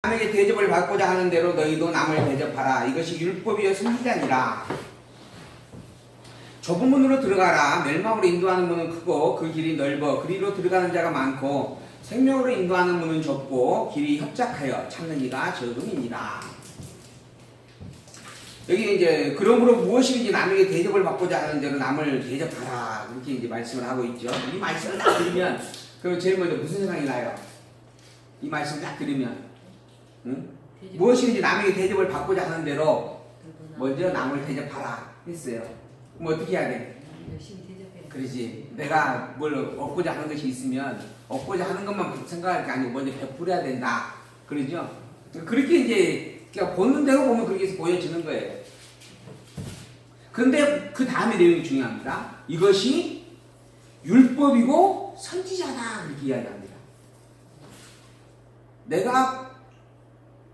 남에게 대접을 받고자 하는 대로 너희도 남을 대접하라. 이것이 율법이요 선지자니라. 좁은 문으로 들어가라. 멸망으로 인도하는 문은 크고 그 길이 넓어 그리로 들어가는 자가 많고 생명으로 인도하는 문은 좁고 길이 협착하여 찾는 이가 적음이니라. 여기 이제 그러므로 무엇이든지 남에게 대접을 받고자 하는 대로 남을 대접하라. 이렇게 이제 말씀을 하고 있죠. 이 말씀을 딱 들으면 그럼 제일 먼저 무슨 생각이 나요? 이 말씀을 딱 들으면 응? 무엇이든지 남에게 대접을 받고자 하는 대로 먼저 남을 대접하라 했어요. 그럼 어떻게 해야 돼? 열심히 대접해. 그렇지. 내가 뭘 얻고자 하는 것이 있으면 얻고자 하는 것만 생각할 게 아니고 먼저 베풀어야 된다. 그러죠? 그렇게 이제 그러니까 보는 대로 보면 그렇게 해서 보여지는 거예요. 그런데 그 다음에 내용이 중요합니다. 이것이 율법이고 선지자다. 그렇게 이야기합니다. 내가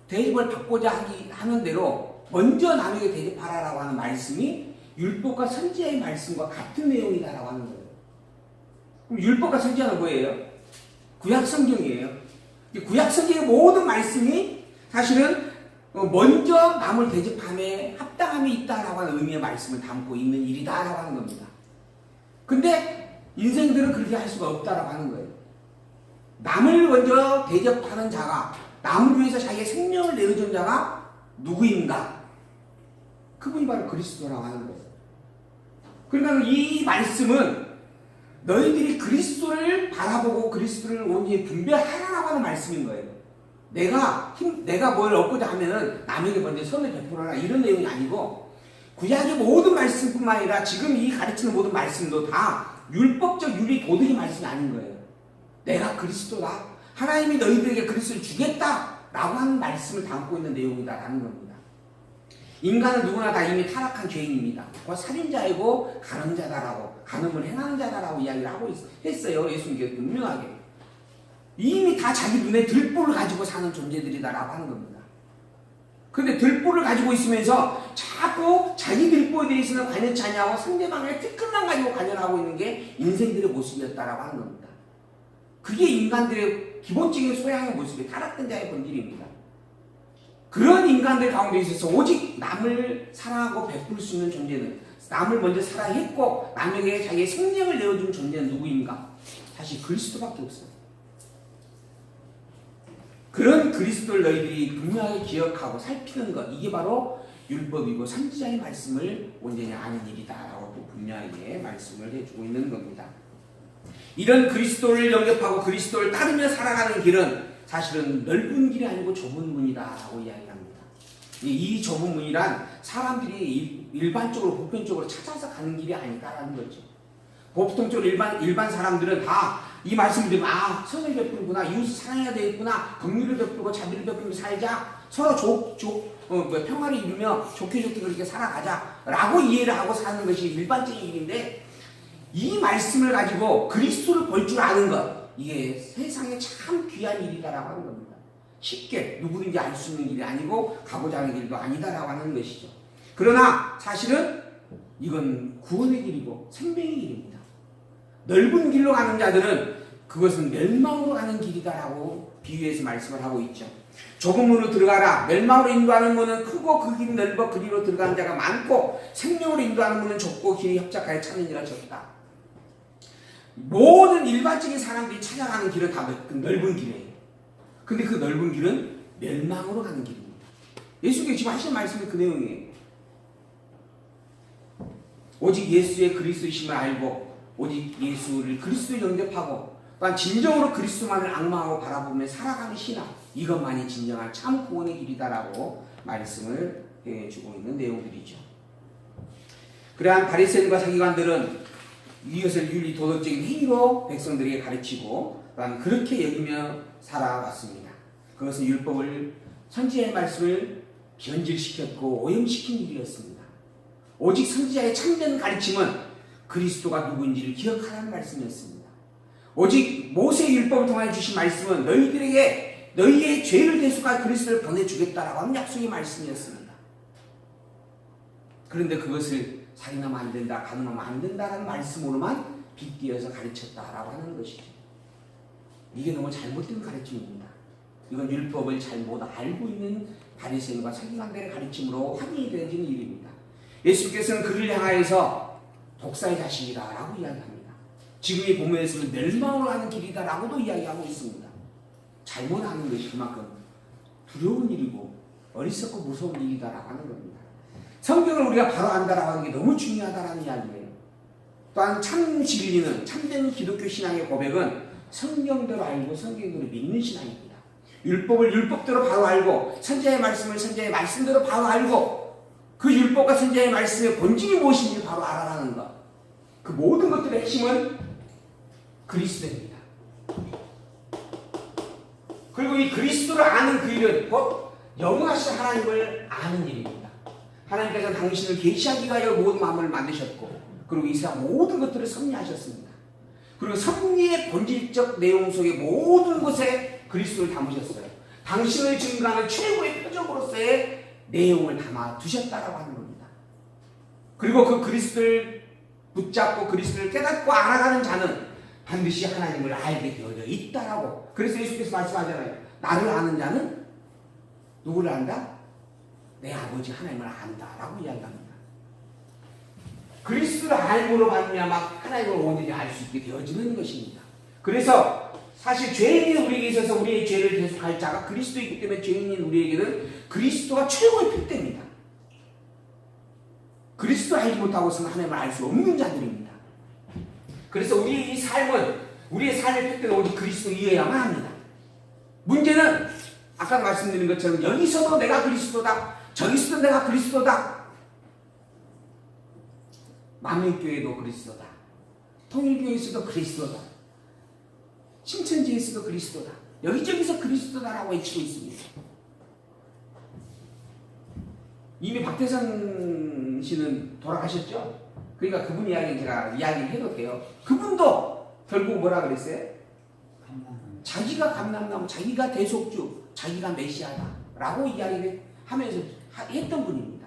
대접을 받고자 하는 대로 먼저 남에게 대접하라라고 하는 말씀이 율법과 선지자의 말씀과 같은 내용이다라고 하는 거예요. 그럼 율법과 선지자는 뭐예요? 구약 성경이에요. 구약 성경의 모든 말씀이 사실은 먼저 남을 대접함에 합당함이 있다라고 하는 의미의 말씀을 담고 있는 일이다라고 하는 겁니다. 근데 인생들은 그렇게 할 수가 없다라고 하는 거예요. 남을 먼저 대접하는 자가, 남을 위해서 자기의 생명을 내어준 자가 누구인가? 그분이 바로 그리스도라고 하는 거예요. 그러니까 이 말씀은 너희들이 그리스도를 바라보고 그리스도를 온전히 분별하라고 하는 말씀인 거예요. 내가 뭘 얻고자 하면은 남에게 먼저 선을 베풀어라 이런 내용이 아니고 구약의 모든 말씀뿐만 아니라 지금 이 가르치는 모든 말씀도 다 율법적 윤리 도덕의 말씀이 아닌 거예요. 내가 그리스도다. 하나님이 너희들에게 그리스도를 주겠다라고 하는 말씀을 담고 있는 내용이다라는 겁니다. 인간은 누구나 다 이미 타락한 죄인입니다. 살인자이고 간음자다라고 간음을 행하는 자다라고 이야기를 하고 했어요. 예수님께서 분명하게. 이미 다 자기 눈에 들보를 가지고 사는 존재들이다라고 하는 겁니다. 그런데 들보를 가지고 있으면서 자꾸 자기 들보에 대해서는 관여치 않냐고 상대방의 특권만 가지고 관여하고 있는 게 인생들의 모습이었다라고 하는 겁니다. 그게 인간들의 기본적인 소양의 모습이 타락된 자의 본질입니다. 그런 인간들 가운데 있어서 오직 남을 사랑하고 베풀 수 있는 존재는 남을 먼저 사랑했고 남에게 자기의 생명을 내어준 존재는 누구인가? 사실 그리스도밖에 없어요. 그런 그리스도를 너희들이 분명하게 기억하고 살피는 것, 이게 바로 율법이고 선지자의 말씀을 온전히 아는 일이다라고 또 분명하게 말씀을 해주고 있는 겁니다. 이런 그리스도를 영접하고 그리스도를 따르며 살아가는 길은 사실은 넓은 길이 아니고 좁은 문이다라고 이야기합니다. 이 좁은 문이란 사람들이 일반적으로 보편적으로 찾아서 가는 길이 아니다라는 거죠. 보통적으로 일반 사람들은 다 이 말씀을 들으면 선을 베푸는구나, 이웃을 사랑해야 되겠구나, 긍휼을 베풀고 자비를 베풀며 살자, 서로 평화를 이루며 좋게 그렇게 살아가자라고 이해를 하고 사는 것이 일반적인 일인데 이 말씀을 가지고 그리스도를 볼 줄 아는 것, 이게 세상에 참 귀한 일이다라고 하는 겁니다. 쉽게 누구든지 알 수 있는 길이 아니고 가고자 하는 길도 아니다라고 하는 것이죠. 그러나 사실은 이건 구원의 길이고 생명의 길입니다. 넓은 길로 가는 자들은 그것은 멸망으로 가는 길이다라고 비유해서 말씀을 하고 있죠. 좁은 문으로 들어가라. 멸망으로 인도하는 문은 크고 그 길이 넓어 그리로 들어가는 자가 많고 생명으로 인도하는 문은 좁고 길이 협착하여 찾는 이가 적다. 모든 일반적인 사람들이 찾아가는 길은 다 넓은 길이에요. 근데 그 넓은 길은 멸망으로 가는 길입니다. 예수님께서 지금 하시는 말씀이 그 내용이에요. 오직 예수의 그리스도이심을 알고 오직 예수를 그리스도를 영접하고 또한 진정으로 그리스도만을 앙망하고 바라보며 살아가는 신앙, 이것만이 진정한 참 구원의 길이다라고 말씀을 해주고 있는 내용들이죠. 그러한 바리새인과 서기관들은 이것을 윤리 도덕적인 행위로 백성들에게 가르치고 또한 그렇게 여기며 살아왔습니다. 그것은 율법을 선지자의 말씀을 변질시켰고 오염시킨 일이었습니다. 오직 선지자의 참된 가르침은 그리스도가 누구인지를 기억하라는 말씀이었습니다. 오직 모세의 율법을 통해 주신 말씀은 너희들에게 너희의 죄를 대속할 그리스도를 보내주겠다라고 하는 약속의 말씀이었습니다. 그런데 그것을 살인하면 안 된다, 간음하면 안 된다라는 말씀으로만 빗대어서 가르쳤다라고 하는 것이죠. 이게 너무 잘못된 가르침입니다. 이건 율법을 잘못 알고 있는 바리새인과 서기관들의 가르침으로 확인이 되어지는 일입니다. 예수께서는 그를 향하여서 독사의 자식이다라고 이야기합니다. 지금 이 본문에서는 멸망으로 가는 길이다라고도 이야기하고 있습니다. 잘못하는 것이 그만큼 두려운 일이고 어리석고 무서운 일이다라고 하는 겁니다. 성경을 우리가 바로 안다라고 하는 게 너무 중요하다라는 이야기예요. 또한 참 진리는 참된 기독교 신앙의 고백은 성경대로 알고 성경대로 믿는 신앙입니다. 율법을 율법대로 바로 알고 선지자의 말씀을 선지자의 말씀대로 바로 알고 그 율법과 선지자의 말씀의 본질이 무엇인지 바로 알아가는 것. 그 모든 것들의 핵심은 그리스도입니다. 그리고 이 그리스도를 아는 그 일은 곧 영원하신 하나님을 아는 일입니다. 하나님께서 당신을 계시하기 위하여 모든 마음을 만드셨고 그리고 이 세상 모든 것들을 섭리하셨습니다. 그리고 섭리의 본질적 내용 속의 모든 것에 그리스도를 담으셨어요. 당신을 증거하는 최고의 표적으로서의 내용을 담아 두셨다라고 하는 겁니다. 그리고 그 그리스도를 붙잡고 그리스도를 깨닫고 알아가는 자는 반드시 하나님을 알게 되어져 있다라고. 그래서 예수께서 말씀하잖아요. 나를 아는 자는 누구를 안다? 내 아버지 하나님을 안다라고 이야기합니다. 그리스도를 알므로 말미암아 하나님을 온전히 알 수 있게 되어지는 것입니다. 그래서 사실 죄인인 우리에게 있어서 우리의 죄를 대속할 자가 그리스도이기 때문에 죄인인 우리에게는 그리스도가 최고의 필대입니다. 그리스도 알지 못하고서는 하나님을 알 수 없는 자들입니다. 그래서 우리의 이 삶은 우리의 삶의 필대는 오직 그리스도이어야만 합니다. 문제는 아까 말씀드린 것처럼 여기서도 내가 그리스도다, 저기서도 내가 그리스도다. 만민교회도 그리스도다. 통일교회에서도 그리스도다. 신천지에서도 그리스도다. 여기저기서 그리스도다라고 외치고 있습니다. 이미 박태선 씨는 돌아가셨죠? 그러니까 그분 이야기는 제가 이야기해도 돼요. 그분도 결국 뭐라 그랬어요? 자기가 감람나무, 자기가 대속주, 자기가 메시아다라고 이야기를 하면서 했던 분입니다.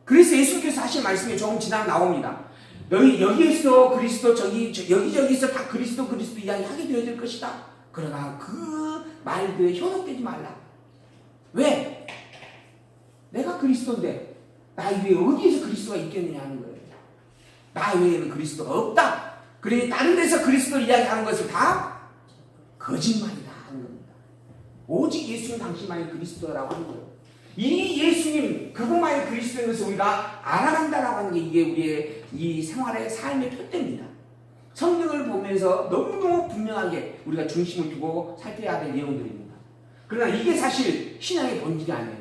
그래서 예수께서 하신 말씀이 조금 지나면 나옵니다. 여기에서 그리스도, 여기저기서 다 그리스도 이야기하게 되어질 것이다. 그러나 그 말들에 현혹되지 말라. 왜? 내가 그리스도인데 나 위에 어디에서 그리스도가 있겠느냐 하는 거예요. 나 외에는 그리스도가 없다. 그러니 다른 데서 그리스도를 이야기하는 것은 다 거짓말이다 하는 겁니다. 오직 예수님 당신만이 그리스도라고 하는 거예요. 이 예수님 그분만이 그리스도인 것을 우리가 알아간다라고 하는 게 이게 우리의 이 생활의 삶의 표대입니다. 성경을 보면서 너무너무 분명하게 우리가 중심을 두고 살펴야 될 내용들입니다. 그러나 이게 사실 신앙의 본질이 아니에요.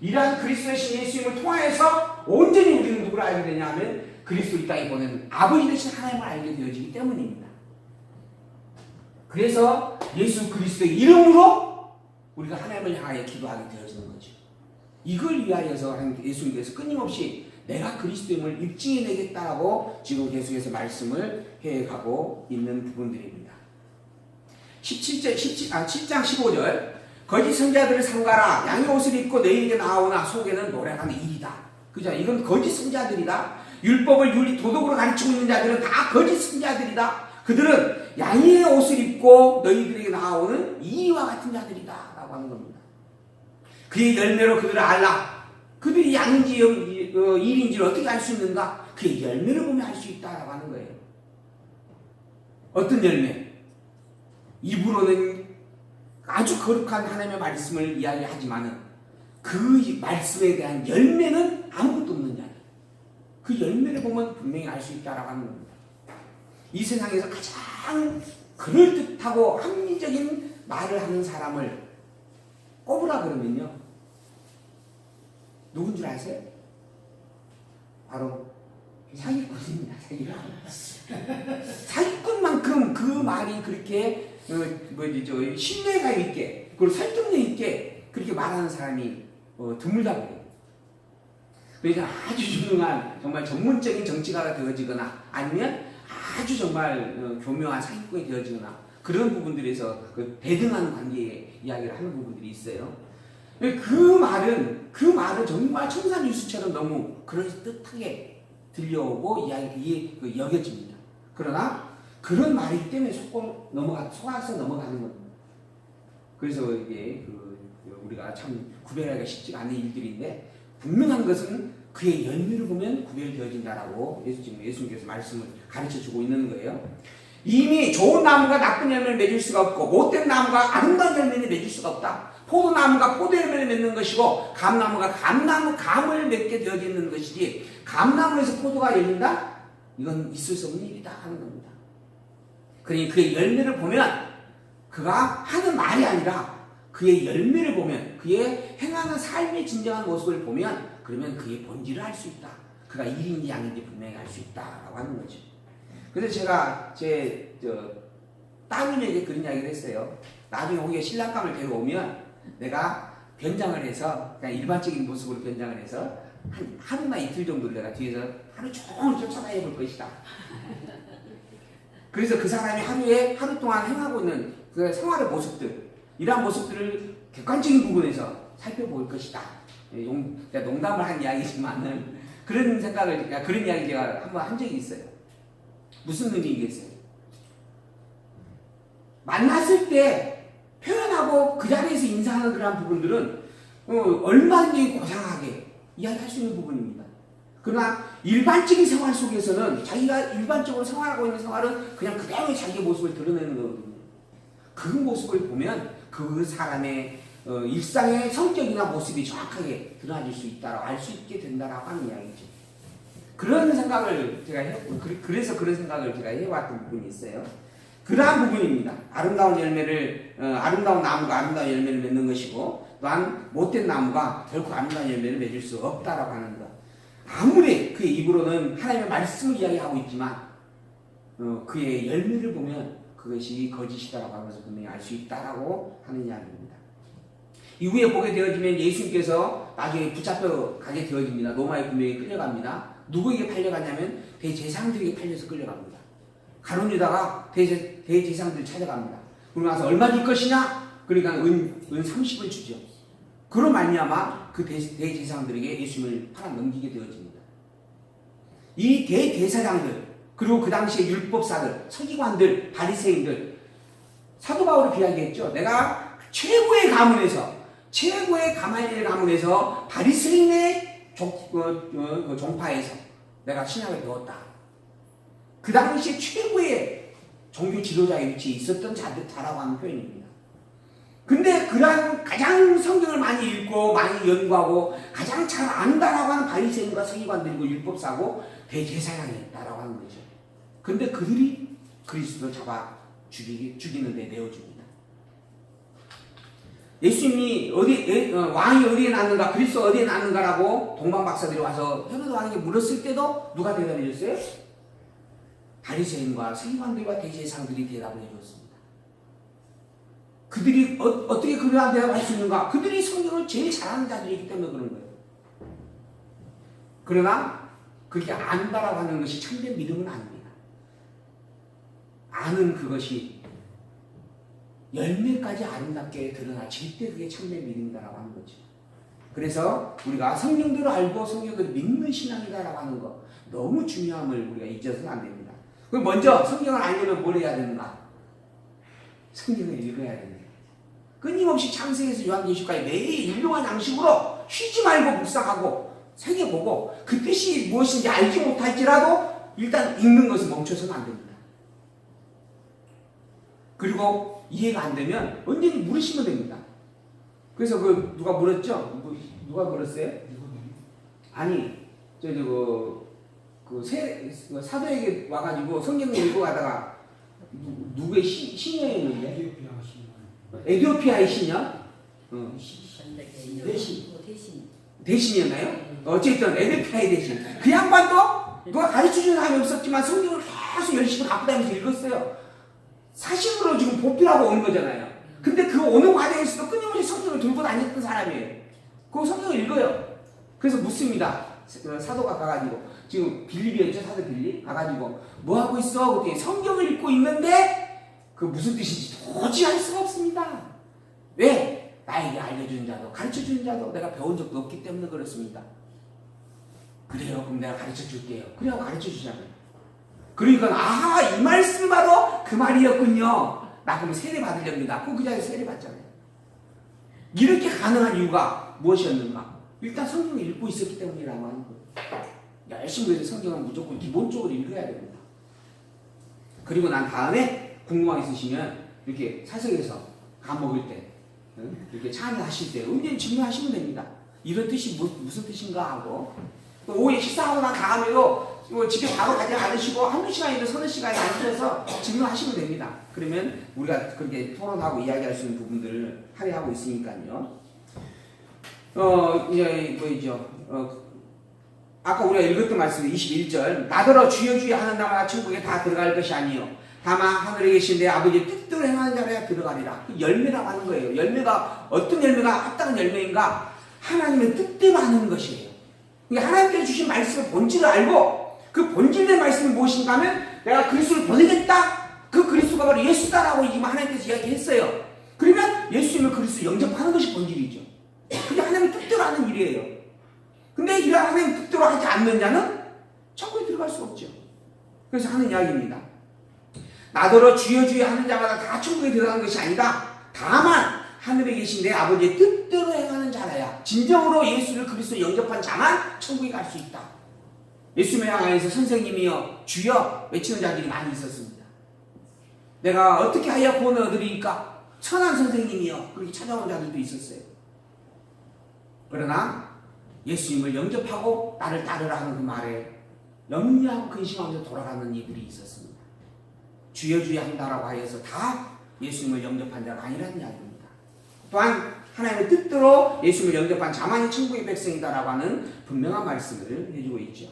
이러한 그리스도의 신 예수님을 통하여서 온전히 우리는 누구를 알게 되냐 하면 그리스도 이 땅에 보낸 아버지 되신 하나님을 알게 되어지기 때문입니다. 그래서 예수 그리스도의 이름으로 우리가 하나님을 향하여 기도하게 되어지는 거죠. 이걸 위하여서 예수님께서 끊임없이 내가 그리스도임을 입증해내겠다라고 지금 계속해서 말씀을 해가고 있는 부분들입니다. 7장 15절 거짓 선자들을 삼가라. 양의 옷을 입고 너희에게 나오나 속에는 노래하는 일이다. 그죠? 이건 거짓 선자들이다. 율법을 도덕으로 가르치고 있는 자들은 다 거짓 선자들이다. 그들은 양의 옷을 입고 너희들에게 나오는 이와 같은 자들이다 라고 하는 겁니다. 그의 열매로 그들을 알라. 그들이 양인지 일인지를 어떻게 알 수 있는가? 그의 열매를 보면 알 수 있다라고 하는 거예요. 어떤 열매? 입으로는 아주 거룩한 하나님의 말씀을 이야기하지만은 그 말씀에 대한 열매는 아무것도 없는 자들. 그 열매를 보면 분명히 알 수 있다라고 하는 겁니다. 이 세상에서 가장 그럴듯하고 합리적인 말을 하는 사람을 꼽으라 그러면요. 누군 줄 아세요? 바로 사기꾼입니다. 사기꾼만큼 그 말이 그렇게 신뢰감 있게 그리고 설득력 있게 그렇게 말하는 사람이 드물다 그래요. 그러니까 아주 유능한 정말 전문적인 정치가가 되어지거나 아니면 아주 정말 교묘한 사기꾼이 되어지거나 그런 부분들에서 그 대등한 관계의 이야기를 하는 부분들이 있어요. 그 말은 정말 청산유수처럼 너무 그럴듯하게 들려오고 여겨집니다. 그러나 그런 말이기 때문에 속아서 넘어가는 겁니다. 그래서 이게 우리가 참 구별하기가 쉽지가 않은 일들인데 분명한 것은 그의 열매를 보면 구별되어진다라고 예수님께서 말씀을 가르쳐주고 있는 거예요. 이미 좋은 나무가 나쁜 열매를 맺을 수가 없고 못된 나무가 아름다운 열매를 맺을 수가 없다. 포도나무가 포도 열매를 맺는 것이고 감나무가 감을 맺게 되어지는 것이지 감나무에서 포도가 열린다? 이건 있을 수 없는 일이다 하는 겁니다. 그러니 그의 열매를 보면 그가 하는 말이 아니라 그의 열매를 보면 그의 행하는 삶의 진정한 모습을 보면 그러면 그의 본질을 알 수 있다. 그가 일인지 양인지 분명히 알 수 있다라고 하는 거죠. 그래서 제가 제 따님에게 그런 이야기를 했어요. 나중에 우리가 신랑감을 데려오면 내가 변장을 해서 그냥 일반적인 모습으로 변장을 해서 한 하루나 이틀 정도를 내가 뒤에서 하루 종일 쫓아다녀 볼 것이다. 그래서 그 사람이 하루 동안 행하고 있는 그 생활의 모습들, 이러한 모습들을 객관적인 부분에서 살펴볼 것이다. 농담을 한 이야기지만은 그런 이야기 제가 한번 한 적이 있어요. 무슨 의미겠어요? 만났을 때 표현하고 그 자리에서 인사하는 그런 부분들은 얼마든지 고상하게 이야기할 수 있는 부분입니다. 그러나 일반적인 생활 속에서는 자기가 일반적으로 생활하고 있는 생활은 그냥 그대로 자기의 모습을 드러내는 거거든요. 그 모습을 보면 그 사람의 일상의 성격이나 모습이 정확하게 드러나질 수 있다라고 알 수 있게 된다라고 하는 이야기죠. 그런 생각을 제가 그래서 그런 생각을 제가 해왔던 부분이 있어요. 그러한 부분입니다. 아름다운 나무가 아름다운 열매를 맺는 것이고 또한 못된 나무가 결코 아름다운 열매를 맺을 수 없다라고 하는 것. 아무리 그의 입으로는 하나님의 말씀을 이야기하고 있지만 그의 열매를 보면 그것이 거짓이다라고 하는 것을 분명히 알 수 있다라고 하는 이야기입니다. 이후에 보게 되어지면 예수님께서 나중에 붙잡혀 가게 되어집니다. 로마에 분명히 끌려갑니다. 누구에게 팔려갔냐면 대제사장들에게 팔려서 끌려갑니다. 가룟 유다가 대제사장들을 찾아갑니다. 그러고 나서 얼마 줄 것이냐? 그러니까 은 30을 주죠. 그로 말미암아 그 대제사장들에게 예수님을 팔아 넘기게 되어집니다. 이 대제사장들 그리고 그 당시의 율법사들, 서기관들, 바리새인들 사도 바울이 비하했죠. 내가 최고의 가말리엘 가문에서 바리새인의 종파에서 내가 신학을 배웠다. 그 당시에 최고의 종교 지도자의 위치에 있었던 자라고 하는 표현입니다. 근데 그러한 가장 성경을 많이 읽고 많이 연구하고 가장 잘 안다라고 하는 바리새인과 서기관들이고 율법사고 대제사장이었다라고 하는 거죠. 근데 그들이 그리스도를 잡아 죽이는 데 내어줍니다. 예수님이 왕이 어디에 낳는가, 그리스도 어디에 낳는가라고 동방 박사들이 와서 헤로드 왕에게 물었을 때도 누가 대답해 줬어요? 바리새인과 서기관들과 대제사장들이 대답을 해줬습니다. 그들이 어떻게 그러한 대답을 할 수 있는가? 그들이 성경을 제일 잘하는 자들이기 때문에 그런 거예요. 그러나 그렇게 안다라고 하는 것이 참된 믿음은 아닙니다. 아는 그것이 열매까지 아름답게 드러나질 때 그게 참된 믿음이다라고 하는 거죠. 그래서 우리가 성경대로 알고 성경대로 믿는 신앙이다라고 하는 거 너무 중요함을 우리가 잊어서는 안 됩니다. 그럼 먼저 성경을 알려면 뭘 해야 되는가? 성경을 읽어야 됩니다. 끊임없이 창세기에서 요한계시록까지 매일 일용한 양식으로 쉬지 말고 묵상하고 새겨보고 그 뜻이 무엇인지 알지 못할지라도 일단 읽는 것을 멈춰서는 안 됩니다. 그리고 이해가 안 되면 언제든지 물으시면 됩니다. 그래서 누가 물었죠? 누가 물었어요? 아니, 사도에게 와가지고 성경을 읽고 가다가 누구의 신녀였는데? 에티오피아의 신녀? 대신이었나요? 어쨌든 에티오피아의 대신. 그 양반도 누가 가르쳐주는 사람이 없었지만 성경을 계속 열심히 갖고 다니면서 읽었어요. 사실으로 지금 보필하고 오는 거잖아요. 근데 그 오는 과정에서도 끊임없이 성경을 들고 다녔던 사람이에요. 그 성경을 읽어요. 그래서 묻습니다. 사도가 가가지고 지금 빌립이었죠. 사도 빌립 가가지고 뭐 하고 있어? 그랬더니 성경을 읽고 있는데 그 무슨 뜻인지 도저히 알 수가 없습니다. 왜? 나에게 알려주는 자도 가르쳐주는 자도 내가 배운 적도 없기 때문에 그렇습니다. 그래요. 그럼 내가 가르쳐줄게요. 그래요. 가르쳐주잖아요. 그러니까 아하 이 말씀이 바로 그 말이었군요. 나 그럼 세례 받으렵니다. 그 자리에서 세례 받잖아요. 이렇게 가능한 이유가 무엇이었는가? 일단 성경을 읽고 있었기 때문이라고 하는 거예요. 열심히 해서 성경은 무조건 기본적으로 읽어야 됩니다. 그리고 난 다음에 궁금한 게 있으시면 이렇게 사석에서 밥 먹을 때 이렇게 참여하실 때 언제든 질문하시면 됩니다. 이런 뜻이 무슨 뜻인가 하고 오후에 식사하고 난 다음에도 집에 바로 가지 않으시고 한두 시간이든 서너 시간이 앉으셔서 질문하시면 됩니다. 그러면 우리가 그렇게 토론하고 이야기할 수 있는 부분들을 할애하고 있으니까요. 이제 뭐죠? 아까 우리가 읽었던 말씀 21절 나더러 주여 주여 하는 자마다 천국에 다 들어갈 것이 아니요 다만 하늘에 계신 내 아버지의 뜻대로 행하는 자라야 들어가리라. 그 열매라고 하는 거예요. 열매가 어떤 열매가 합당한 열매인가? 하나님의 뜻대로 하는 것이에요. 그러니까 하나님께서 주신 말씀의 본질을 알고 그 본질의 말씀이 무엇인가 하면 내가 그리스도를 보내겠다. 그 그리스도가 바로 예수다라고 지금 하나님께서 이야기했어요. 그러면 예수님을 그리스도 영접하는 것이 본질이죠. 그게 하나님의 뜻대로 하는 일이에요. 근데 이런 하나님의 뜻대로 하지 않는 자는 천국에 들어갈 수 없죠. 그래서 하는 이야기입니다. 나더러 주여 주여 하는 자마다 다 천국에 들어가는 것이 아니다. 다만 하늘에 계신 내 아버지의 뜻대로 행하는 자라야 진정으로 예수를 그리스도 영접한 자만 천국에 갈 수 있다. 예수님을 향해서 선생님이여 주여 외치는 자들이 많이 있었습니다. 내가 어떻게 하여 구원을 얻으리까? 천한 선생님이여 그렇게 찾아온 자들도 있었어요. 그러나 예수님을 영접하고 나를 따르라 하는 그 말에 염려하고 근심하면서 돌아가는 이들이 있었습니다. 주여 주여 한다라고 하여서 다 예수님을 영접한 자가 아니라는 이야기입니다. 또한 하나님의 뜻대로 예수님을 영접한 자만이 천국의 백성이다라고 하는 분명한 말씀을 해주고 있죠.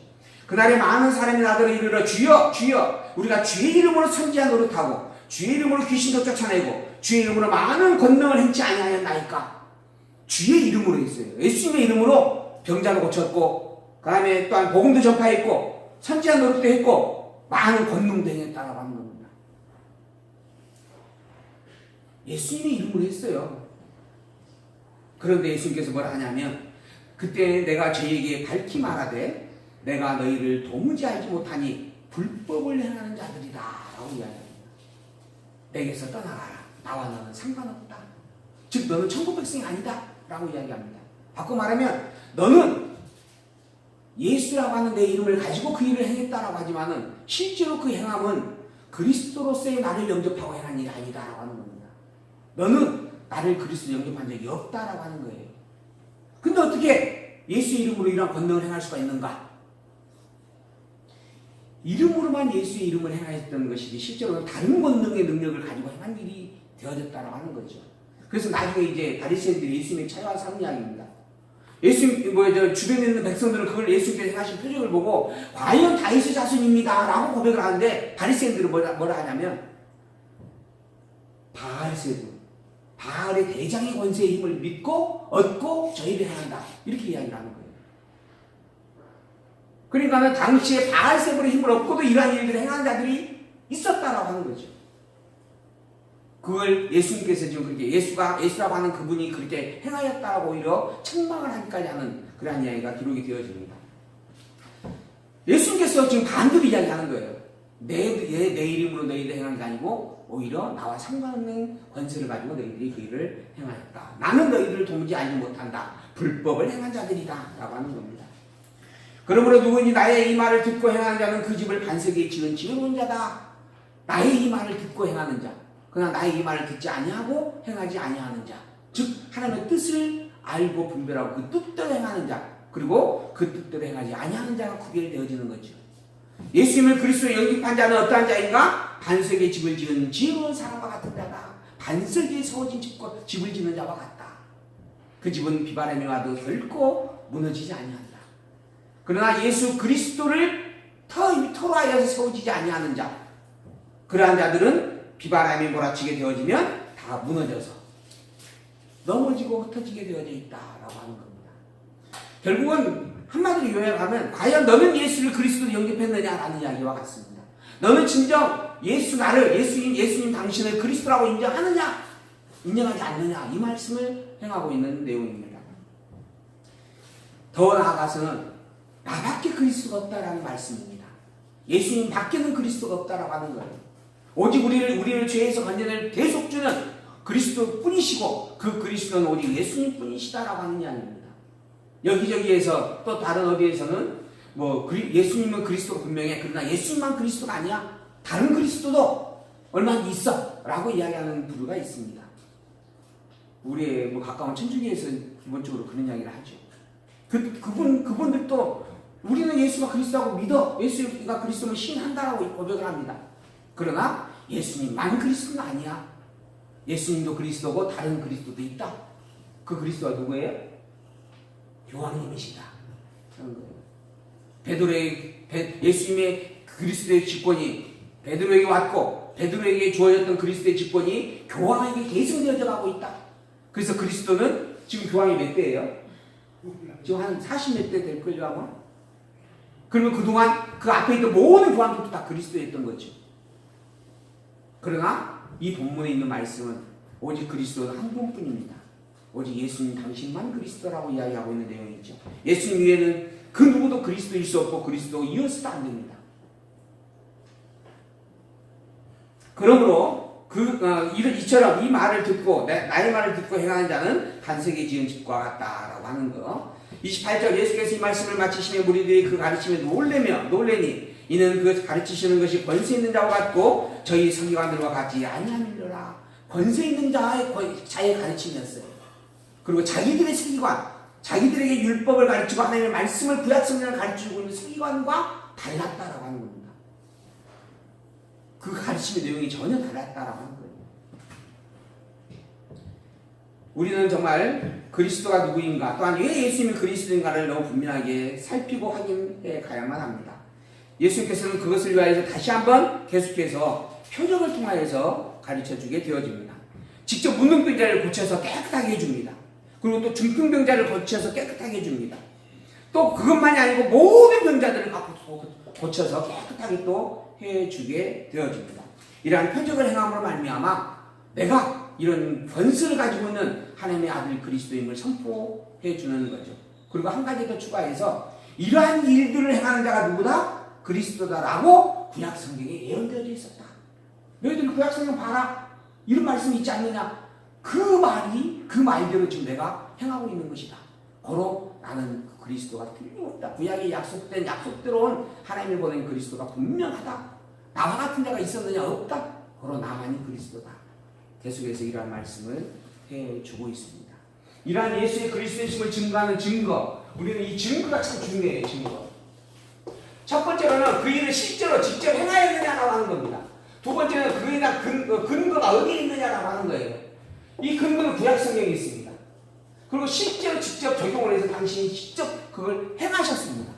그날에 많은 사람이 나더러 이르러 주여 주여 우리가 주의 이름으로 선지자 노릇하고 주의 이름으로 귀신도 쫓아내고 주의 이름으로 많은 권능을 행치 아니하였나이까. 주의 이름으로 했어요. 예수님의 이름으로 병자도 고쳤고 그 다음에 또한 복음도 전파했고 선지자 노릇도 했고 많은 권능도 행했다라고 하는 겁니다. 예수님의 이름으로 했어요. 그런데 예수님께서 뭐라 하냐면 그때 내가 저에게 밝히 말하되 내가 너희를 도무지 알지 못하니 불법을 행하는 자들이다 라고 이야기합니다. 내게서 떠나가라. 나와 너는 상관없다. 즉 너는 천국 백성이 아니다 라고 이야기합니다. 바꿔 말하면 너는 예수라고 하는 내 이름을 가지고 그 일을 행했다라고 하지만은 실제로 그 행함은 그리스도로서의 나를 영접하고 행한 일이 아니다 라고 하는 겁니다. 너는 나를 그리스도 영접한 적이 없다라고 하는 거예요. 근데 어떻게 예수 이름으로 이러한 권능을 행할 수가 있는가? 이름으로만 예수의 이름을 행하였던 것이지 실제로는 다른 권능의 능력을 가지고 행한 일이 되어졌다라고 하는 거죠. 그래서 나중에 이제 바리새인들이 예수님의 찾아와서 하는 이야기입니다. 예수님 주변에 있는 백성들은 그걸 예수님께서 행하신 표적을 보고 과연 다윗의 자손입니다라고 고백을 하는데 바리새인들은 뭐라 하냐면 바알세불 바알의 대장의 권세의 힘을 믿고 얻고 저희를 행한다 이렇게 이야기를 하는 거예요. 그러니까는 당시에 바알세불의 힘을 얻고도 이러한 일들을 행하는 자들이 있었다라고 하는 거죠. 그걸 예수님께서 지금 그렇게 예수라고 하는 그분이 그렇게 행하였다라고 오히려 책망을 하기까지 하는 그러한 이야기가 기록이 되어집니다. 예수님께서 지금 반대로 이야기하는 거예요. 내 이름으로 너희들 행한 게 아니고 오히려 나와 상관없는 권세를 가지고 너희들이 그 일을 행하였다. 나는 너희들을 도무지 알지 못한다. 불법을 행한 자들이다 라고 하는 겁니다. 그러므로 누구니 나의 이 말을 듣고 행하는 자는 그 집을 반석에 지은 지혜로운 자다. 나의 이 말을 듣고 행하는 자 그러나 나의 이 말을 듣지 아니하고 행하지 아니하는 자 즉 하나님의 뜻을 알고 분별하고 그 뜻대로 행하는 자 그리고 그 뜻대로 행하지 아니하는 자가 구별되어지는 거죠. 예수님을 그리스도로 영접한 자는 어떠한 자인가? 반석에 집을 지은 지혜로운 사람과 같은 자다. 반석에 세워진 집을 짓는 자와 같다. 그 집은 비바람이 와도 결코 무너지지 아니한다. 그러나 예수 그리스도를 토로하여서 세워지지 아니하는 자 그러한 자들은 비바람이 몰아치게 되어지면 다 무너져서 넘어지고 흩어지게 되어져 있다라고 하는 겁니다. 결국은 한마디로 요약하면 과연 너는 예수를 그리스도로 영접했느냐라는 이야기와 같습니다. 너는 진정 예수님 당신을 그리스도라고 인정하느냐 인정하지 않느냐 이 말씀을 행하고 있는 내용입니다. 더 나아가서는 나밖에 그리스도가 없다라는 말씀입니다. 예수님 밖에는 그리스도가 없다라고 하는 거예요. 오직 우리를 죄에서 건져낼 대속주는 그리스도 뿐이시고 그 그리스도는 오직 예수님 뿐이시다라고 하는 이야기입니다. 여기저기에서 또 다른 어디에서는 뭐 예수님은 그리스도가 분명해. 그러나 예수님만 그리스도가 아니야. 다른 그리스도도 얼마나 있어 라고 이야기하는 부류가 있습니다. 우리의 뭐 가까운 천주교에서 기본적으로 그런 이야기를 하죠. 그분들도 우리는 예수가 그리스도라고 믿어. 예수가 그리스도를 신한다라고 고백을 합니다. 그러나 예수님만 그리스도는 아니야. 예수님도 그리스도고 다른 그리스도도 있다. 그 그리스도가 누구예요? 교황님이시다. 예수님의 그리스도의 직권이 베드로에게 왔고 베드로에게 주어졌던 그리스도의 직권이 교황에게 계승되어져 가고 있다. 그래서 그리스도는 지금 교황이 몇 대예요? 지금 한 40몇 대 될걸요 아마? 그러면 그동안 그 앞에 있던 모든 교황들도 다 그리스도였던 거죠. 그러나 이 본문에 있는 말씀은 오직 그리스도는 한 분뿐입니다. 오직 예수님 당신만 그리스도라고 이야기하고 있는 내용이죠. 예수님 위에는 그 누구도 그리스도일 수 없고 그리스도 이어서도 안 됩니다. 그러므로 이처럼 이 말을 듣고 나의 말을 듣고 행하는 자는 반석에 지은 집과 같다라고 하는 거. 28절 예수께서 이 말씀을 마치시며 무리들이 그 가르침에 놀래니 이는 그 가르치시는 것이 권세 있는 자와 같고 저희 서기관들과 같이 아니하밀러라. 권세 있는 자의 가르침이었어요. 그리고 자기들의 서기관, 자기들에게 율법을 가르치고 하나님의 말씀을 구약성경을 가르치고 있는 서기관과 달랐다라고 하는 겁니다. 그 가르침의 내용이 전혀 달랐다라고 하는 거예요. 우리는 정말 그리스도가 누구인가, 또한 왜 예수님이 그리스도인가를 너무 분명하게 살피고 확인해 가야만 합니다. 예수님께서는 그것을 위하여서 다시 한번 계속해서 표적을 통하여서 가르쳐주게 되어집니다. 직접 문둥병자를 고쳐서 깨끗하게 해줍니다. 그리고 또 중풍병자를 고쳐서 깨끗하게 해줍니다. 또 그것만이 아니고 모든 병자들을 고쳐서 깨끗하게 또 해주게 되어집니다. 이러한 표적을 행함으로 말미암아 내가 이런 권세를 가지고 있는 하나님의 아들 그리스도임을 선포해 주는 거죠. 그리고 한 가지 더 추가해서 이러한 일들을 행하는 자가 누구다? 그리스도다라고 구약 성경에 예언되어져 있었다. 너희들 구약 성경 봐라. 이런 말씀이 있지 않느냐? 그 말대로 지금 내가 행하고 있는 것이다. 바로 나는 그리스도가 틀림없다. 구약에 약속된 약속대로 온 하나님을 보낸 그리스도가 분명하다. 나와 같은 자가 있었느냐? 없다. 바로 나만이 그리스도다. 계속해서 이러한 말씀을 해주고 있습니다. 이러한 예수의 그리스도이심을 증거하는 증거, 우리는 이 증거가 참 중요해요. 증거. 첫 번째로는 그 일을 실제로 직접 행하였느냐라고 하는 겁니다. 두 번째는 그에 대한 근거가 어디에 있느냐라고 하는 거예요. 이 근거는 구약 성경에 있습니다. 그리고 실제로 직접 적용을 해서 당신이 직접 그걸 행하셨습니다.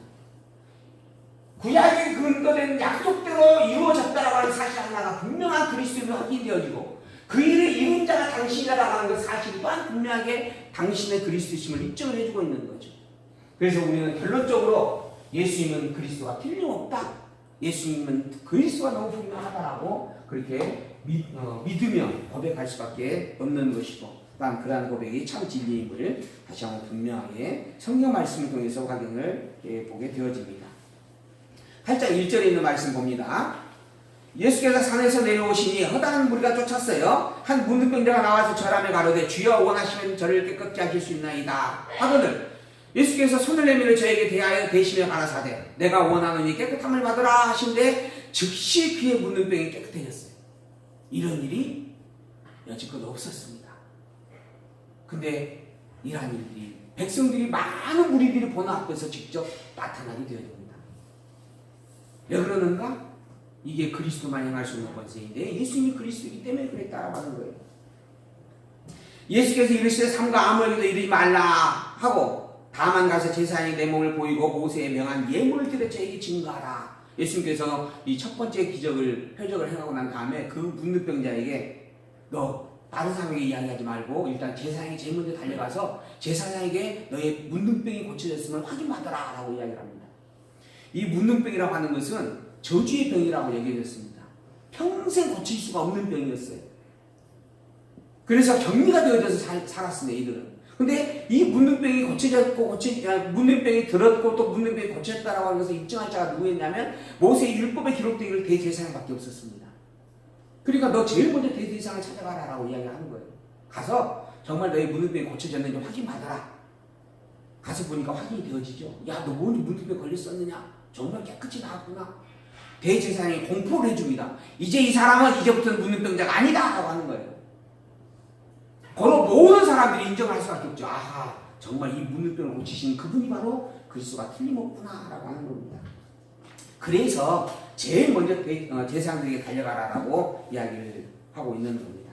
구약에 근거된 약속대로 이루어졌다라고 하는 사실 하나가 분명한 그리스도로 확인되어지고 그 일을 이룬 자가 당신이라고 하는 그 사실 또한 분명하게 당신의 그리스도심을 입증을 해주고 있는 거죠. 그래서 우리는 결론적으로 예수님은 그리스도가 틀림없다. 예수님은 그리스도가 너무 분명하다라고 그렇게 믿으며 고백할 수밖에 없는 것이고, 또한 그러한 고백이 참 진리임을 다시 한번 분명하게 성경 말씀을 통해서 확인을 보게 되어집니다. 8장 1절에 있는 말씀 봅니다. 예수께서 산에서 내려오시니 허다한 무리가 쫓았어요. 한 문둥병자가 나와서 절하며 가로되 주여 원하시면 저를 깨끗게 하실 수 있나이다 하거늘 예수께서 손을 내밀어 저에게 대하여 대시며 가라사대 내가 원하노니 깨끗함을 받으라 하신데 즉시 그의 문둥병이 깨끗해졌어요. 이런 일이 여지껏 없었습니다. 근데 이러한 일들이 백성들이 많은 무리들이 보는 앞에서 직접 나타나게 되어집니다. 왜 그러는가? 이게 그리스도만 행할 수 있는 권세인데 예수님이 그리스도이기 때문에 그랬다라고 하는 거예요. 예수께서 이르시되 삼가 아무에게도 이르지 말라 하고 다만 가서 제사장이 내 몸을 보이고 모세의 명한 예물을 드려 저에게 증거하라. 예수님께서 이 첫 번째 표적을 행하고 난 다음에 그 문둥병자에게 너 다른 사람에게 이야기하지 말고 일단 제사장이 제일 먼저 달려가서 제사장에게 너의 문둥병이 고쳐졌음을 확인받아라 라고 이야기를 합니다. 이 문둥병이라고 하는 것은 저주의 병이라고 얘기해졌습니다. 평생 고칠 수가 없는 병이었어요. 그래서 격리가 되어져서 살았습니다. 이들은. 근데 이 문둥병이 고쳐졌고 문둥병이 들었고 또 문둥병이 고쳤다라고 하는 것을 입증한 자가 누구였냐면 모세의 율법에 기록되기를 대제사장밖에 없었습니다. 그러니까 너 제일 먼저 대제사장을 찾아가라라고 이야기하는 거예요. 가서 정말 너의 문둥병이 고쳐졌는지 확인받아라. 가서 보니까 확인이 되어지죠. 야, 너 뭔 문둥병 걸렸었느냐? 정말 깨끗이 나았구나. 대제사장이 공포를 해줍니다. 이제 이 사람은 이제부터는 문둥병자가 아니다 라고 하는 거예요. 바로 모든 사람들이 인정할 수밖에 없죠. 아하, 정말 이 문둥병을 고치신 그분이 바로 그리스도가 틀림없구나 라고 하는 겁니다. 그래서 제일 먼저 제사장들에게 달려가라라고 이야기를 하고 있는 겁니다.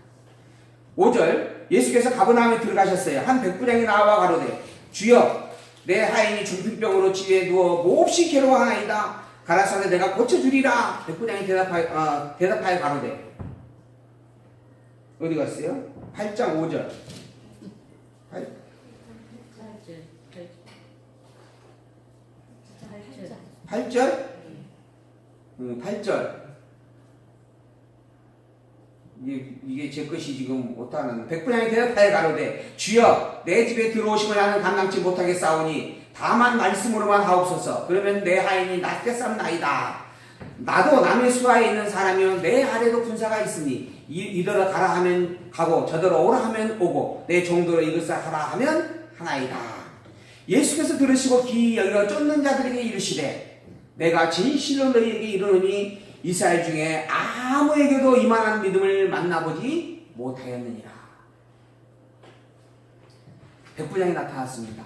5절, 예수께서 가버나움에 들어가셨어요. 한 백부장이 나와 가로되 주여, 내 하인이 중풍병으로 집에 누워 몹시 괴로워하나이다. 가라사대 내가 고쳐주리라. 백부장이 대답하여 가로되, 어디 갔어요? 8장 5절. 8절? 8절. 이게 제 것이 지금 못하는. 백부장이 대답하여 가로되 주여, 내 집에 들어오시면 나는 감당치 못하겠사오니 다만 말씀으로만 하옵소서. 그러면 내 하인이 낫겠삼나이다. 나도 남의 수하에 있는 사람이요 내 아래도 군사가 있으니 이더러 가라 하면 가고 저더러 오라 하면 오고 내 종도로 이것을 하라 하면 하나이다. 예수께서 들으시고 귀히 여겨 쫓는 자들에게 이르시되 내가 진실로 너희에게 이르노니 이스라엘 중에 아무에게도 이만한 믿음을 만나보지 못하였느니라. 백부장이 나타났습니다.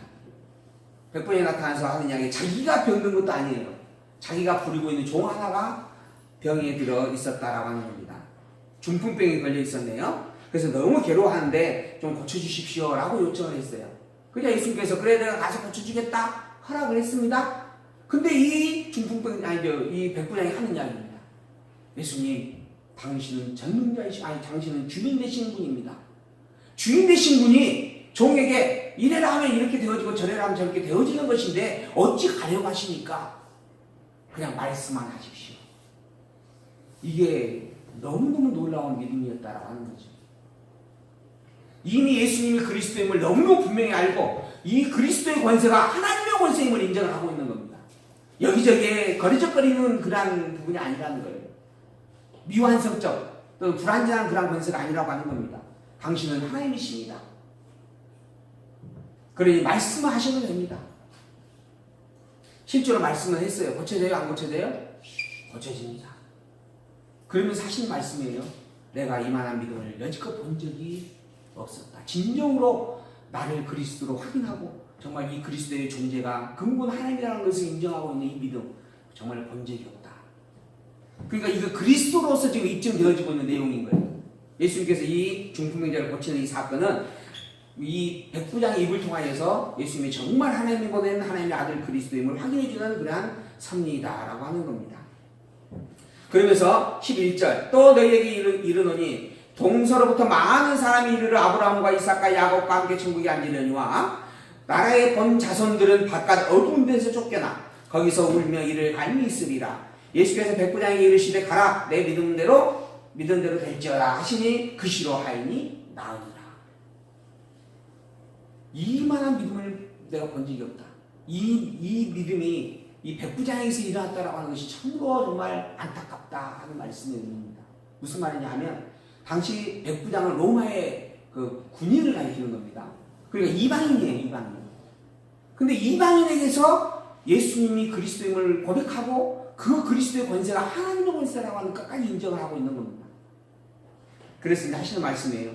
백부장이 나타나서 하는 이야기, 자기가 병든 것도 아니에요. 자기가 부리고 있는 종 하나가 병에 들어 있었다라고 하는 겁니다. 중풍병이 걸려 있었네요. 그래서 너무 괴로워하는데 좀 고쳐주십시오 라고 요청을 했어요. 그냥 예수님께서 그래 내가 가서 고쳐주겠다 허락을 했습니다. 근데 이 중풍병, 이 백부장이 하는 이야기입니다. 예수님, 당신은 전능자이시고, 당신은 주인 되신 분입니다. 주인 되신 분이 종에게 이래라 하면 이렇게 되어지고 저래라 하면 저렇게 되어지는 것인데 어찌 가려고 하십니까? 그냥 말씀만 하십시오. 이게 너무너무 놀라운 믿음이었다라고 하는 거죠. 이미 예수님이 그리스도임을 너무너무 분명히 알고 이 그리스도의 권세가 하나님의 권세임을 인정을 하고 있는 겁니다. 여기저기에 거리적거리는 그런 부분이 아니라는 거예요. 미완성적 또는 불완전한 그런 권세가 아니라고 하는 겁니다. 당신은 하나님이십니다. 그러니 말씀을 하셔도 됩니다. 실제로 말씀을 했어요. 고쳐져요? 안 고쳐져요? 고쳐집니다. 그러면 사실 말씀이에요. 내가 이만한 믿음을 여지껏 본 적이 없었다. 진정으로 나를 그리스도로 확인하고 정말 이 그리스도의 존재가 근본 하나님이라는 것을 인정하고 있는 이 믿음 정말 본 적이 없다. 그러니까 이거 그리스도로서 지금 입증되어지고 있는 내용인 거예요. 예수님께서 이 중풍병자를 고치는 이 사건은 이 백부장의 입을 통하여서 예수님이 정말 하나님이 보낸 하나님의 아들 그리스도임을 확인해주는 그러한 섭리다라고 하는 겁니다. 그러면서 11절 또 너희에게 이르노니 동서로부터 많은 사람이 이르러 아브라함과 이삭과 야곱과 함께 천국에 앉으려니와 나라의 본 자손들은 바깥 어두운 데서 쫓겨나 거기서 울며 이를 갈미 있으리라. 예수께서 백부장에게 이르시되 가라 내 믿음대로 될지어다 하시니 그시로 하이니 나으니라. 이만한 믿음을 내가 본 적이 없다. 이 믿음이 이 백부장에게서 일어났다라고 하는 것이 참으로 정말 안타깝다 하는 말씀입니다. 무슨 말이냐 하면 당시 백부장은 로마의 그 군인을 가리키는 겁니다. 그러니까 이방인이에요, 이방인. 근데 이방인에게서 예수님이 그리스도임을 고백하고 그 그리스도의 권세가 하나님의 권세라고 하는 것까지 인정을 하고 있는 겁니다. 그래서 이제 하시는 말씀이에요.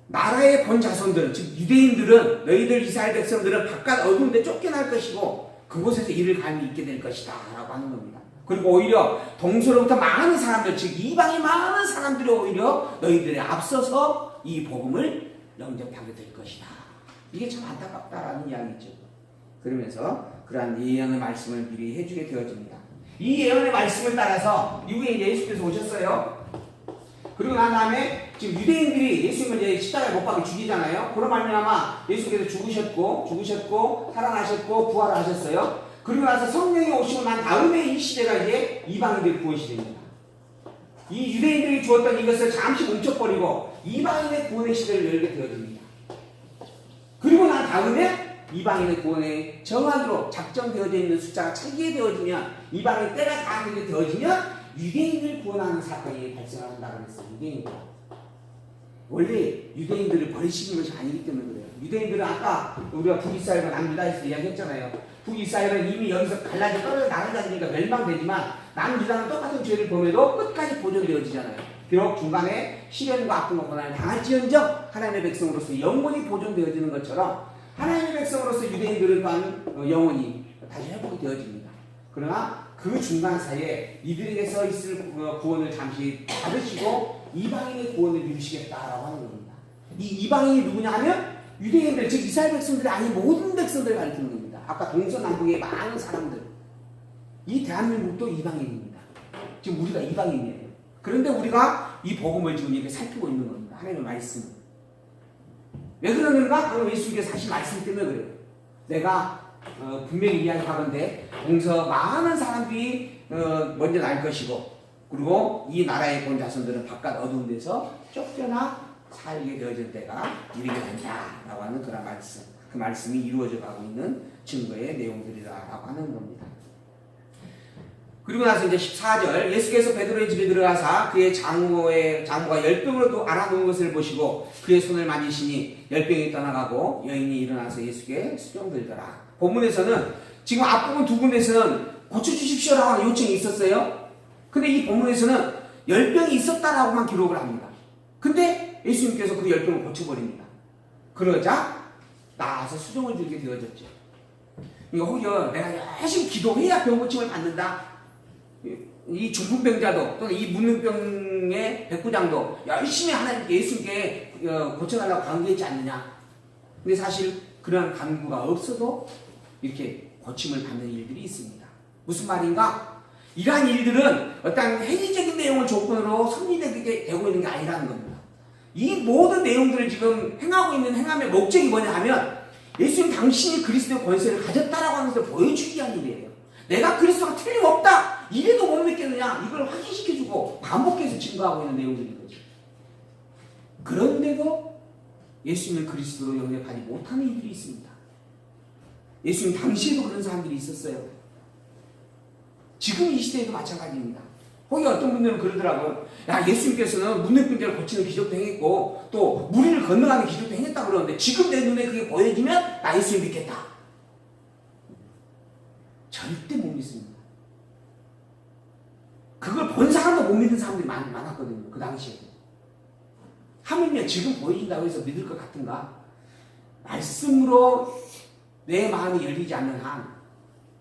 나라의 본 자손들, 즉 유대인들은 너희들 이스라엘 백성들은 바깥 어두운 데 쫓겨날 것이고 그곳에서 이를 갈미 있게 될 것이다 라고 하는 겁니다. 그리고 오히려 동서로부터 많은 사람들, 즉 이방의 많은 사람들이 오히려 너희들에 앞서서 이 복음을 영접하게 될 것이다. 이게 참 안타깝다라는 이야기죠. 그러면서 그러한 예언의 말씀을 미리 해주게 되어집니다. 이 예언의 말씀을 따라서 미국에 예수께서 오셨어요. 그리고 난 다음에 지금 유대인들이 예수님을 이제 십자가에 못 박아 죽이잖아요. 그런 말미암아 예수께서 죽으셨고 살아나셨고 부활하셨어요. 그리고 나서 성령이 오시고 난 다음에 이 시대가 이제 이방인들 구원 시대입니다. 이 유대인들이 주었던 이것을 잠시 멈춰버리고 이방인의 구원의 시대를 열게 되어집니다. 그리고 난 다음에 이방인의 구원에 정하기로 작정되어져 있는 숫자가 차게 되어지면 이방인 때가 다 되어지면 유대인을 구원하는 사건이 발생한다고 했어요. 유대인들. 원래 유대인들을 버리시는 것이 아니기 때문에 그래요. 유대인들은 아까 우리가 북이스라엘과 남유다에서 이야기했잖아요. 북이스라엘은 이미 여기서 갈라져 떨어져 나가자니까 멸망되지만 남유다는 똑같은 죄를 범해도 끝까지 보존되어지잖아요. 비록 중간에 시련과 아픔과 고난을 당할지언정 하나님의 백성으로서 영원히 보존되어지는 것처럼 하나님의 백성으로서 유대인들은 또한 영원히 다시 회복이 되어집니다. 그러나 그 중간 사이에 이들에게서 있을 구원을 잠시 받으시고 이방인의 구원을 이루시겠다라고 하는 겁니다. 이 이방인이 누구냐 하면 유대인들, 즉 이스라엘 백성들이 아닌 모든 백성들을 가리키는 겁니다. 아까 동서남북의 많은 사람들, 이 대한민국도 이방인입니다. 지금 우리가 이방인이에요. 그런데 우리가 이 복음을 지금 이렇게 살피고 있는 겁니다. 하나님의 말씀. 왜 그러는가? 그럼 예수님께서 하신 말씀 때문에 그래요. 내가 분명히 이야기하건대 동서 많은 사람들이 먼저 날 것이고, 그리고 이 나라의 본 자손들은 바깥 어두운 데서 쫓겨나 살게 되어질 때가 이르게 된다라고 하는 그런 말씀. 그 말씀이 이루어져 가고 있는 증거의 내용들이라고 하는 겁니다. 그리고 나서 이제 14절, 예수께서 베드로의 집에 들어가사 그의 장모가 열병으로 알아놓은 것을 보시고 그의 손을 만지시니 열병이 떠나가고 여인이 일어나서 예수께 수종들더라. 본문에서는 지금 앞부분 두 군데에서는 고쳐주십시오라고 하는 요청이 있었어요. 근데 이 본문에서는 열병이 있었다라고만 기록을 합니다. 근데 예수님께서 그 열병을 고쳐버립니다. 그러자 나와서 수종을 들게 되어졌죠. 이거 혹여 내가 열심히 기도해야 병 고침을 받는다. 이 중풍병자도 또는 이 문둥병의 백부장도 열심히 하나님께 예수님께 고쳐달라고 간구했지 않느냐. 근데 사실 그러한 간구가 없어도 이렇게 고침을 받는 일들이 있습니다. 무슨 말인가? 이러한 일들은 어떤 행위적인 내용을 조건으로 성립되게 되고 있는 게 아니라는 겁니다. 이 모든 내용들을 지금 행하고 있는 행함의 목적이 뭐냐 하면 예수님 당신이 그리스도의 권세를 가졌다라고 하는 것을 보여주기 위한 일이에요. 내가 그리스도가 틀림없다! 이래도 못 믿겠느냐? 이걸 확인시켜주고 반복해서 증거하고 있는 내용들인 거죠. 그런데도 예수님을 그리스도로 영접하지 못하는 이들이 있습니다. 예수님 당시에도 그런 사람들이 있었어요. 지금 이 시대에도 마찬가지입니다. 거기 어떤 분들은 그러더라고요. 야, 예수님께서는 문둥병자를 고치는 기적도 행했고 또 무리를 건너가는 기적도 행했다 그러는데 지금 내 눈에 그게 보여지면 나 예수님 믿겠다. 절대 못 믿습니다. 그걸 본 사람도 못 믿는 사람들이 많았거든요. 그 당시에. 하물며 지금 보여준다고 해서 믿을 것 같은가? 말씀으로 내 마음이 열리지 않는 한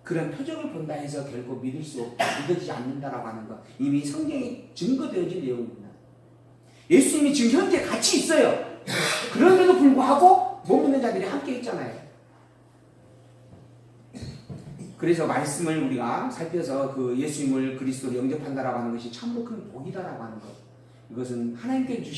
그런 표적을 본다 해서 결코 믿어지지 않는다라고 하는 것, 이미 성경에 증거되어진 내용입니다. 예수님이 지금 현재 같이 있어요. 그런데도 불구하고 못 믿는 자들이 함께 있잖아요. 그래서 말씀을 우리가 살펴서 그 예수님을 그리스도로 영접한다라고 하는 것이 참으로 큰 복이다라고 하는 것, 이것은 하나님께 주신